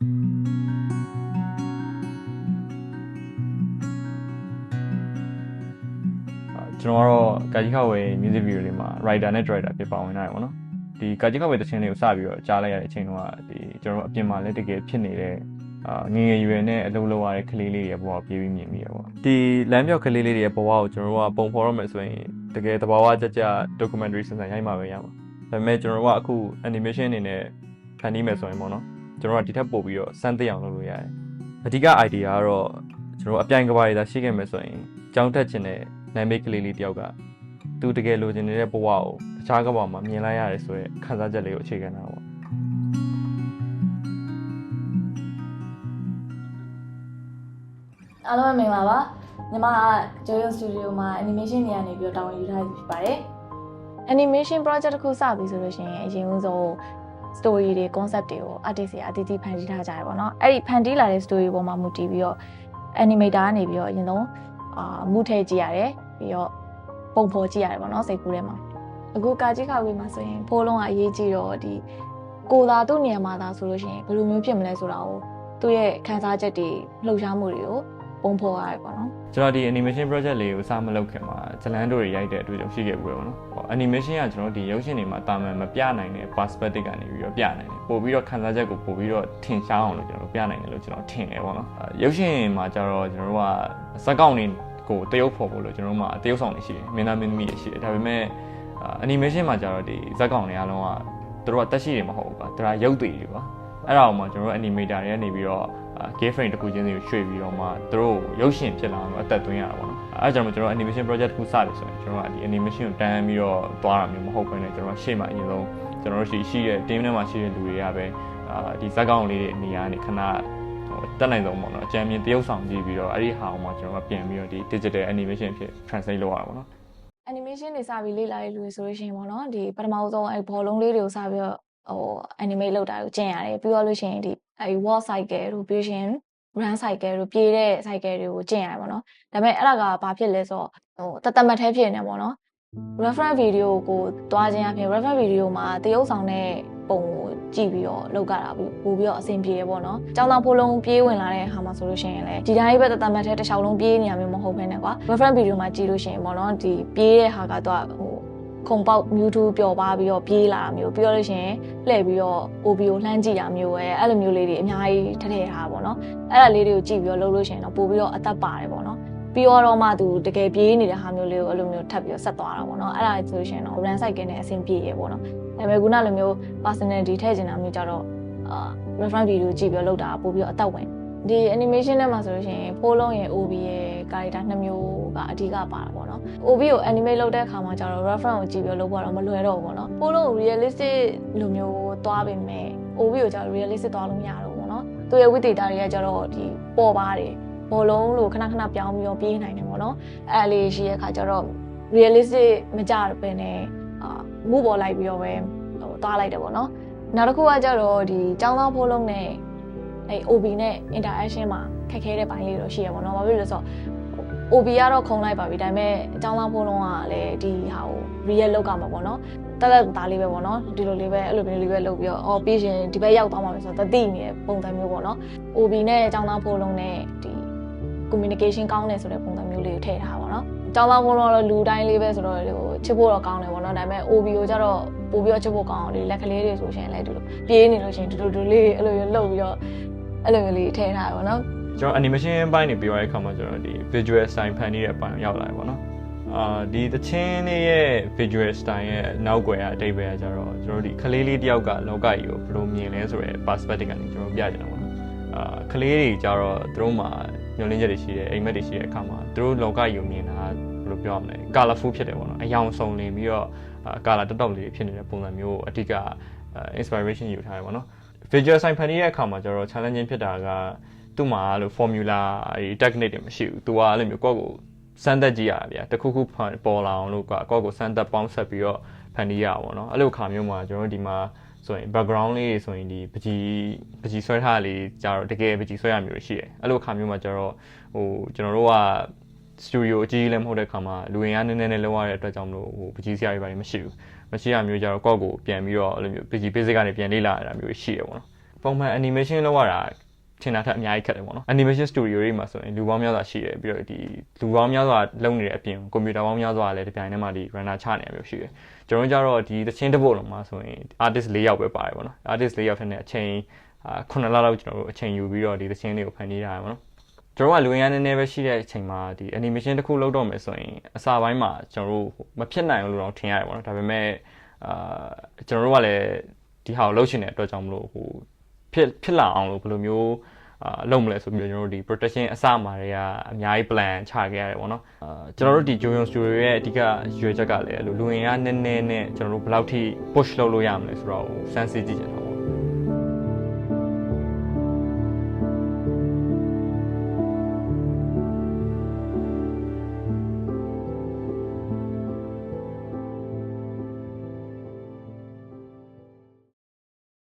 ကျွန်တော်ကတော့ကာကြီးခဝေ music video လေးမှာ writer နဲ့ director ဖြစ်ပါဝင်လာတယ်ပေါ့နော်ဒီကာကြီးခဝေတခြင်းလေးကိုစပြီးတော့ကြားလိုက်ရတဲ့အချိန်တုန်းကဒီကျွန်တော်အပြင်မှာလည်းတကယ်ဖြစ်နေတဲ့ငငယ်ရွယ်နဲ့အလုံးလုံးရတဲ့ကလေးလေးတွေဘဝကိုပြေးပြီးမြင်မိရပေါ့ဒီလမ်းပြောက်ကလေးလေးတွေရဲ့ဘဝကိုကျွန်တော်တို့ကပုံဖော်ရမယ်ဆိုရင်တကယ်သဘာဝကြကြ documentary ဆန်ဆန်ရိုက်မှာပဲရမှာဒါပေမဲ့ကျွန်တော်တို့ကအခု animation အနေနဲ့ဖန်တီးမယ်ဆိုရင်ပေါ့နော်ကျွန်တော်တို့ကဒီထက်ပိုပြီးတော့စမ်းသစ်အောင်လုပ်လို့ရတယ်အဓိက idea ကတော့ကျွန်တော်တို့အပြိုင်ကဘာတွေသာရှိခဲ့မယ်ဆိုရင်ကြောင်းတက်ခြင်းနဲ့နာမည်ကလေးလေးတယောက်ကသူတကယ်လိုချင်နေတဲ့ဘဝကိုတခြားကဘာမှာမြင်လိုက်ရတယ်ဆိုရဲခံစားချက်လေးကိုအခြေခံတာပေါ့အားလုံးမင်္ဂလာပါညီမက Joyo Studio မှာ animation တွေကနေပြီးတော့တာဝန်ယူထားဖြစ်ပါတယ် animation project တစ်ခုစပြီဆိုလို့ရှိရင်အရင်ဆုံး story တွေ concept တွေကို artist တွေအတီးတီးဖန်တီးထားကြရပါတော့အဲ့ဒီဖန်တီးလာတဲ့ story ပေါ်မှာမူတည်ပြီးတော့ animator ကနေပြီးတော့အရင်ဆုံးမူထည့်ကြည့်ရတယ်ပြီးတော့ပုံဖော်ကြည့်ရတယ်ပေါ့နော်စိတ်ကူးထဲမှာအခုကာကြီးခါဝေးမှာဆိုရင်ဖိုးလုံးကအရေးကြီးတော့ဒီကိုသာသူ့နေရာမှာသာဆိုလို့ရှိရင်ဘယ်လိုမျိုးဖြစ်မလဲဆိုတာကိုသူ့ရဲ့ခံစားချက်တွေလှုပ်ရှားမှုတွေကိုပုံဖော်ရတယ်ပေါ့နော်ကျွန်တော်ဒီ animation project လေးကိုစမလုပ်ခင်မှာဇလန်တို့တွေရိုက်တဲ့အတွေ့အကြုံရှိခဲ့ဘူးပေါ့နော် animation ကကျွန်တော်ဒီရုပ်ရှင်တွေမှာတာမန်မပြနိုင်တဲ့ perspective ကနေပြီးတော့ပြနိုင်တယ်ပို့ပြီးတော့ခံစားချက်ကိုပို့ပြီးတော့ထင်ရှားအောင်လို့ကျွန်တော်ပြနိုင်တယ်လို့ကျွန်တော်ထင်တယ်ပေါ့နော်ရုပ်ရှင်မှာကျတော့ကျွန်တော်တို့ကစက်ကောက်တွေကိုတရုပ်ဖော်ဖို့လို့ကျွန်တော်တို့မှာတရုပ်ဆောင်တွေရှိတယ်မင်းသားမင်းသမီးတွေရှိတယ်ဒါပေမဲ့ animation မှာကျတော့ဒီဇက်ကောင်တွေအားလုံးကသူတို့ကတက်ရှိတွေမဟုတ်ဘူးပါဒါရုပ်တွေတွေပါအဲ့ဒါအောင်မှကျွန်တော်တို့ animator တွေကနေပြီးတော့game frame တစ်ခုချင်းစီကိုရွှေ့ပြီးတော့မှသူတို့ရုပ်ရှင်ဖြစ်လာအောင်အသက်သွင်းရတာပေါ့နော်အဲဒါကြောင့်ကျွန်တော် animation project တစ်ခုစတယ်ဆိုရင်ကျွန်တော်ကဒီ animation ကိုတန်းပြီးတော့သွားတာမျိုးမဟုတ်ဘဲနဲ့ကျွန်တော်ရှေ့မှာအရင်ဆုံးကျွန်တော်တို့ရှိတဲ့ team ထဲမှာရှိတဲ့လူတွေကပဲဒီဇက်ကောင်လေးတွေနေရာနေခဏတက်နိုင်ဆုံးပေါ့နော်အကြံဉာဏ်တရုပ်ဆောင်ကြည့်ပြီးတော့အဲ့ဒီဟာအောင်မှကျွန်တော်ကပြန်ပြီးတော့ဒီ digital animation ဖြစ် translate လုပ်ရတာပေါ့နော် animation တွေစပြီးလေ့လာရလို့ဆိုလို့ရှိရင်ပေါ့နော်ဒီပထမဆုံးအဲ့ဘောလုံးလေးတွေကိုစပြီးတော့animate လုပ်တာကိုကျင့်ရတယ်ပြီးတော့လို့ရှိရင်ဒီအဲ့ wall cycle တို့ပြီးရင် run cycle တို့ပြေးတဲ့ cycle တွေကိုကျင့်ရတယ်ပေါ့နော်ဒါပေမဲ့အဲ့ဒါကဘာဖြစ်လဲဆိုတော့တသက်မထဲဖြစ်နေပေါ့နော် reference video ကိုတွားခြင်းအပြင် reference video မှာတရုပ်ဆောင်တဲ့ပုံကိုကြည့်ပြီးတော့လောက်ကြတာပို့ပြီးတော့အဆင်ပြေရပေါ့နော်။ကျောင်းသားဖိုးလုံးပြေးဝင်လာတဲ့ဟာမှာဆိုလို့ရှိရင်လည်းဒီတိုင်းပဲတသက်မထဲတစ်ချောင်းလုံးပြေးနေရမျိုးမဟုတ်ဘဲနဲ့ကွာ reference video မှာကြည့်လို့ရှိရင်ပေါ့နော်ဒီပြေးတဲ့ဟာကတော့ခုံပေါက် YouTube ပျော်ပါပြီးတော့ပြေးလာတာမျိုးပြီးတော့လို့ရှိရင်လှည့်ပြီးတော့ OBO လှမ်းကြည့်တာမျိုးပဲအဲ့လိုမျိုးလေးတွေအများကြီးထည့်ထားပါပေါ့နော်။အဲ့ဒါလေးတွေကိုကြည့်ပြီးတော့လုပ်လို့ရှိရင်တော့ပို့ပြီးတော့အသက်ပါတယ်ပေါ့နော်။ပြီးတော့မှသူတကယ်ပြေးနေတဲ့ဟာမျိုးလေးကိုအဲ့လိုမျိုးထပ်ပြီးတော့ဆက်သွားတာပေါ့နော်အဲ့ဒါဆိုလို့ရှိရင်တော့ run cycle နဲ့အဆင်ပြေရပေါ့နော်ဒါပေမဲ့ခုနလိုမျိုး personality ထည့်ချင်တာမျိုးကြတော့reference video ကြည့်ပြီးတော့လုပ်တာပို့ပြီးတော့အသက်ဝင်ဒီ animation ထဲမှာဆိုလို့ရှိရင်ဖိုးလုံးရဲ့ OB ရဲ့ character နှစ်မျိုးကအဓိကပါတာပေါ့နော် OB ကို animate လုပ်တဲ့အခါမှာကျတော့ reference ကိုကြည့်ပြီးတော့လုပ်ဖို့တော့မလွယ်တော့ဘူးပေါ့နော်ဖိုးလုံးကို realistic လိုမျိုးသွားပေမဲ့ OB ကိုကျတော့ realistic သွားလို့မရတော့ဘူးပေါ့နော်သူရဲ့ with data တွေကကျတော့ဒီပေါ်ပါတယ်ဘောလုံးလို့ခဏခဏပြောင်းပြီးတော့ပြေးနိုင်တယ်ပေါ့နော်အဲ့လေးရှိတဲ့အခါကျတော့ realistic မကြပဲနဲ့မှုပေါ်လိုက်ပြီးတော့ပဲသွားလိုက်တယ်ပေါ့နော်နောက်တစ်ခုကကျတော့ဒီចောင်းသားဖိုးလုံးနဲ့အဲ့ OB နဲ့ interaction မှာခက်ခဲတဲ့ပိုင်းလေးတော့ရှိရပေါ့နော်ဘာဖြစ်လို့လဲဆိုတော့ OB ကတော့ခုံလိုက်ပါပြီဒါပေမဲ့ចောင်းသားဖိုးလုံးကလည်းဒီဟာကို real လောက်ကမှာပေါ့နော်တက်တက်သားလေးပဲပေါ့နော်ဒီလိုလေးပဲအဲ့လိုမျိုးလေးပဲလုပ်ပြီးတော့ပြီးရင်ဒီဘက်ရောက်သွားမှာပဲဆိုတော့တတိနေတဲ့ပုံစံမျိုးပေါ့နော် OB နဲ့ចောင်းသားဖိုးလုံးနဲ့ဒီ communication ကောင်းတယ်ဆိုတဲ့ပုံစံမျိုးလေးကိုထည့်ထားပါတော့။ကျောင်းသားဘုံတော့လူတိုင်းလေးပဲဆိုတော့ချစ်ဖို့တော့ကောင်းတယ်ပေါ့နော်။ဒါပေမဲ့ OB ကိုကျတော့ပို့ပြီးတော့ချစ်ဖို့ကောင်းအောင်ဒီလက်ကလေးတွေဆိုရှင်လည်းဒီလိုပြေးနေလို့ရှင်တူလေးအဲ့လိုမျိုးလှုပ်ပြီးတော့အဲ့လိုမျိုးလေးထည့်ထားရပါတော့။ကျွန်တော် animation ဘိုင်းနေပြောရတဲ့အခါမှာကျွန်တော်ဒီ visual style ဖန်တီးတဲ့အပိုင်းရောက်လာတယ်ပေါ့နော်။ဒီသချင်းလေးရဲ့ visual style ရဲ့နောက်ွယ်အတိတ်ပဲကျတော့ကျွန်တော်ဒီကလေးလေးတယောက်ကလောကကြီးကိုဘယ်လိုမြင်လဲဆိုတဲ့ perspective ကနေကျွန်တော်ပြချင်တာပေါ့နော်။ကလေးတွေကျတော့သူတို့မှာညှို့လင်းချက်တွေရှိတယ်အိမ်မက်တွေရှိတဲ့အခါမှာသူတို့လောကကြီးကိုမြင်တာဘယ်လိုပြောရမလဲ colorful ဖြစ်တယ်ပေါ့နော်အယောင်စုံလင်ပြီးတော့ color တောက်လေးဖြစ်နေတဲ့ပုံစံမျိုးကိုအဓိက inspiration ယူထားတယ်ပေါ့နော် visual design ဖန်တီးတဲ့အခါမှာကျတော့ challenging ဖြစ်တာကသူ့မှာအဲ့လို formula အဲ့ technique တွေမရှိဘူးသူကအဲ့လိုမျိုးကိုယ့်ကိုစမ်းသပ်ကြည့်ရတာဗျာတခုခုပေါ်လာအောင်လို့ကိုယ့်ကိုစမ်းသပ်ပေါင်းဆက်ပြီးတော့ဖန်တီးရအောင်ပေါ့နော်အဲ့လိုခါမျိုးမှာကျွန်တော်တို့ဒီမှာဆိုရင် background လေးဆိုရင်ဒီပကြီးဆွဲထားလေးကြတော့တကယ်ပကြီးဆွဲရမျိုးရှိတယ်အဲ့လိုခါမျိုးမှာကျတော့ကျွန်တော်တို့က studio အကြီးလည်းမဟုတ်တဲ့ခါမှာလူဝင်အားနည်းနည်းနဲ့လောက်ရတဲ့အတွက်ကြောင့်မလို့ပကြီးစရာတွေပါမရှိဘူးမရှိရမျိုးကြတော့ကိုယ့်ကိုပြန်ပြီးတော့အဲ့လိုမျိုးပကြီး basic ကနေပြန်လေ့လာရတာမျိုးရှိတယ်ပေါ့နော် ပုံမှန် animation လောက်ရတာထင်တာထက်အများကြီးခက်တယ်ပေါ့နော် animation studio တွေမှာဆိုရင်လူပေါင်းများစွာရှိတယ်ပြီးတော့ဒီလူပေါင်းများစွာလုပ်နေတဲ့အပြင်ကွန်ပျူတာပေါင်းများစွာလည်းဒီပြိုင်ထဲမှာဒီ runner ချနေရမျိုးရှိတယ်ကျွန်တော်တို့ကြတော့ဒီသချင်းတစ်ပုတ်လုံးမှာဆိုရင် artist 4ယောက်ပဲပါတယ်ပေါ့နော် artist 4ယောက်ထက်နဲ့အချိန်9လလောက်ကျွန်တော်တို့အချိန်ယူပြီးတော့ဒီသချင်းတွေကိုဖန်တီးထားရပါတော့ကျွန်တော်ကလူရင်းနည်းနည်းပဲရှိတဲ့အချိန်မှာဒီ animation တစ်ခုလုပ်တော့မယ်ဆိုရင်အစပိုင်းမှာကျွန်တော်တို့မဖြစ်နိုင်ဘူးလို့တော့ထင်ရတယ်ပေါ့နော်ဒါပေမဲ့ကျွန်တော်တို့ကလည်းဒီဟာကိုလုပ်ချင်တဲ့အတွက်ကြောင့်မလို့ဟိုဖြစ်လာအောင်လို့ဘယ်လိုမျိုးလုပ်မလဲဆိုပြီးကျွန်တော်တို့ဒီ protection အစမှာတွေကအများကြီး plan ချခဲ့ရတယ်ပေါ့နော်ကျွန်တော်တို့ဒီ Joyon Studio ရဲ့အဓိကရွေးချက်ကလည်းလူရင်းကနည်းနည်းနဲ့ကျွန်တော်တို့ဘယ်လောက်ထိ push လုပ်လို့ရမလဲဆိုတော့စမ်းစစ်ကြည့်ချင်တာပေါ့